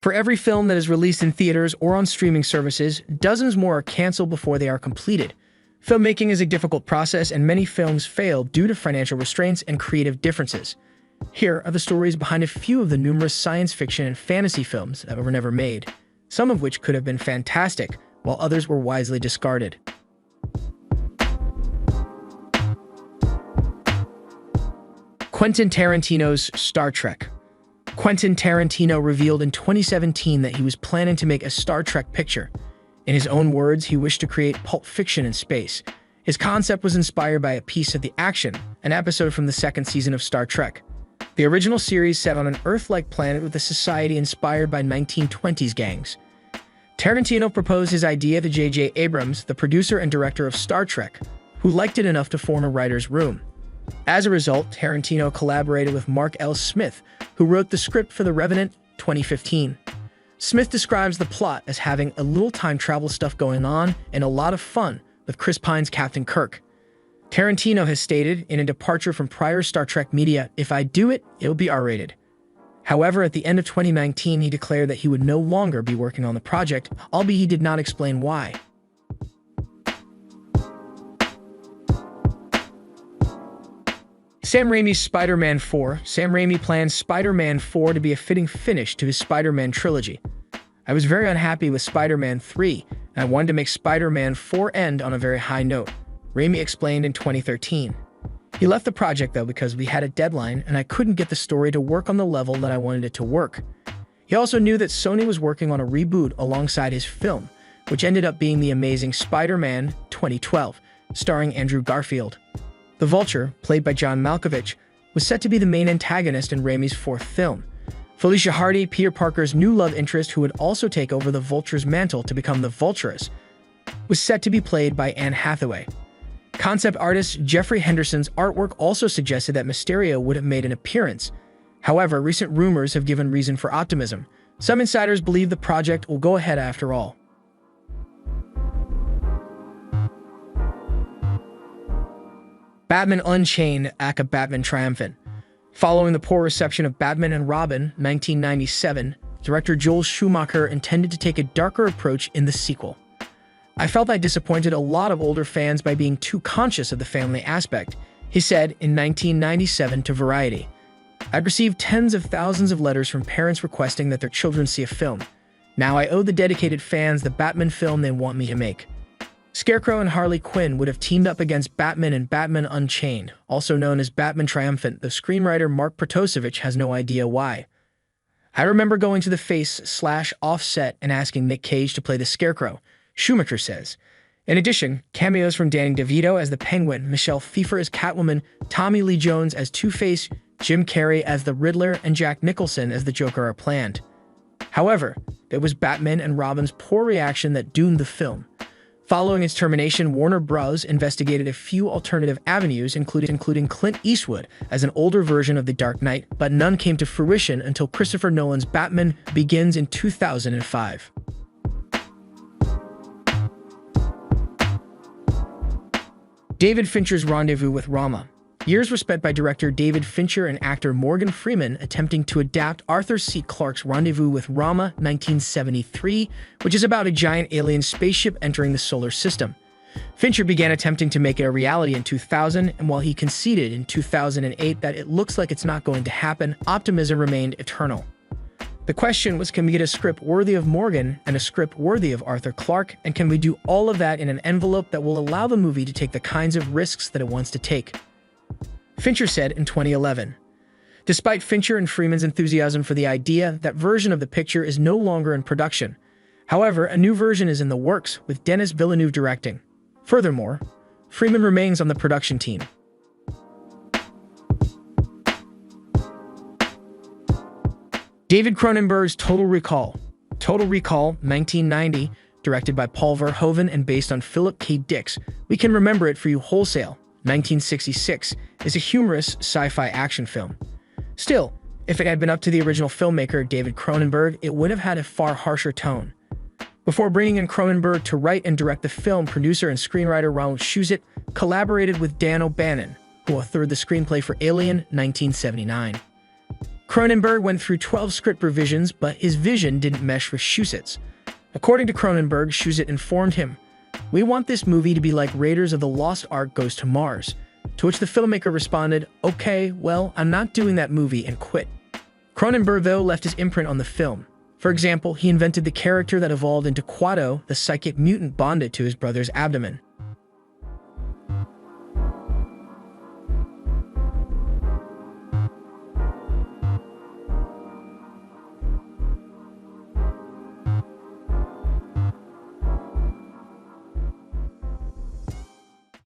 For every film that is released in theaters or on streaming services, dozens more are canceled before they are completed. Filmmaking is a difficult process, and many films fail due to financial restraints and creative differences. Here are the stories behind a few of the numerous science fiction and fantasy films that were never made, some of which could have been fantastic, while others were wisely discarded. Quentin Tarantino's Star Trek. Quentin Tarantino revealed in 2017 that he was planning to make a Star Trek picture. In his own words, he wished to create Pulp Fiction in space. His concept was inspired by a piece of the action, an episode from the second season of Star Trek. The original series set on an Earth-like planet with a society inspired by 1920s gangs. Tarantino proposed his idea to J.J. Abrams, the producer and director of Star Trek, who liked it enough to form a writer's room. As a result, Tarantino collaborated with Mark L. Smith, who wrote the script for The Revenant, 2015. Smith describes the plot as having a little time travel stuff going on and a lot of fun with Chris Pine's Captain Kirk. Tarantino has stated, in a departure from prior Star Trek media, "If I do it, it'll be R-rated." However, at the end of 2019, he declared that he would no longer be working on the project, albeit he did not explain why. Sam Raimi's Spider-Man 4. Sam Raimi plans Spider-Man 4 to be a fitting finish to his Spider-Man trilogy. "I was very unhappy with Spider-Man 3, and I wanted to make Spider-Man 4 end on a very high note," Raimi explained in 2013. He left the project, though, because we had a deadline and I couldn't get the story to work on the level that I wanted it to work. He also knew that Sony was working on a reboot alongside his film, which ended up being The Amazing Spider-Man 2012, starring Andrew Garfield. The Vulture, played by John Malkovich, was set to be the main antagonist in Raimi's fourth film. Felicia Hardy, Peter Parker's new love interest who would also take over the Vulture's mantle to become the Vulturess, was set to be played by Anne Hathaway. Concept artist Jeffrey Henderson's artwork also suggested that Mysterio would have made an appearance. However, recent rumors have given reason for optimism. Some insiders believe the project will go ahead after all. Batman Unchained, aka Batman Triumphant. Following the poor reception of Batman and Robin, 1997, director Joel Schumacher intended to take a darker approach in the sequel. "I felt I disappointed a lot of older fans by being too conscious of the family aspect," he said in 1997 to Variety. "I'd received tens of thousands of letters from parents requesting that their children see a film. Now I owe the dedicated fans the Batman film they want me to make." Scarecrow and Harley Quinn would have teamed up against Batman in Batman Unchained, also known as Batman Triumphant, though screenwriter Mark Protosevich has no idea why. "I remember going to the Face/Off set and asking Nick Cage to play the Scarecrow," Schumacher says. In addition, cameos from Danny DeVito as the Penguin, Michelle Pfeiffer as Catwoman, Tommy Lee Jones as Two-Face, Jim Carrey as the Riddler, and Jack Nicholson as the Joker are planned. However, it was Batman and Robin's poor reaction that doomed the film. Following its termination, Warner Bros. Investigated a few alternative avenues, including Clint Eastwood as an older version of The Dark Knight, but none came to fruition until Christopher Nolan's Batman Begins in 2005. David Fincher's Rendezvous with Rama. Years were spent by director David Fincher and actor Morgan Freeman attempting to adapt Arthur C. Clarke's Rendezvous with Rama, 1973, which is about a giant alien spaceship entering the solar system. Fincher began attempting to make it a reality in 2000, and while he conceded in 2008 that it looks like it's not going to happen, optimism remained eternal. The question was, can we get a script worthy of Morgan and a script worthy of Arthur Clarke, and can we do all of that in an envelope that will allow the movie to take the kinds of risks that it wants to take? Fincher said in 2011. Despite Fincher and Freeman's enthusiasm for the idea, that version of the picture is no longer in production. However, a new version is in the works, with Denis Villeneuve directing. Furthermore, Freeman remains on the production team. David Cronenberg's Total Recall. Total Recall, 1990, directed by Paul Verhoeven and based on Philip K. Dick's We Can Remember It For You Wholesale, 1966, is a humorous sci-fi action film. Still, if it had been up to the original filmmaker, David Cronenberg, it would have had a far harsher tone. Before bringing in Cronenberg to write and direct the film, producer and screenwriter Ronald Shusett collaborated with Dan O'Bannon, who authored the screenplay for Alien, 1979. Cronenberg went through 12 script revisions, but his vision didn't mesh with Schusett's. According to Cronenberg, Shusett informed him, "We want this movie to be like Raiders of the Lost Ark Goes to Mars." To which the filmmaker responded, "Okay, well, I'm not doing that movie," and quit. Cronenberg, though, left his imprint on the film. For example, he invented the character that evolved into Quado, the psychic mutant bonded to his brother's abdomen.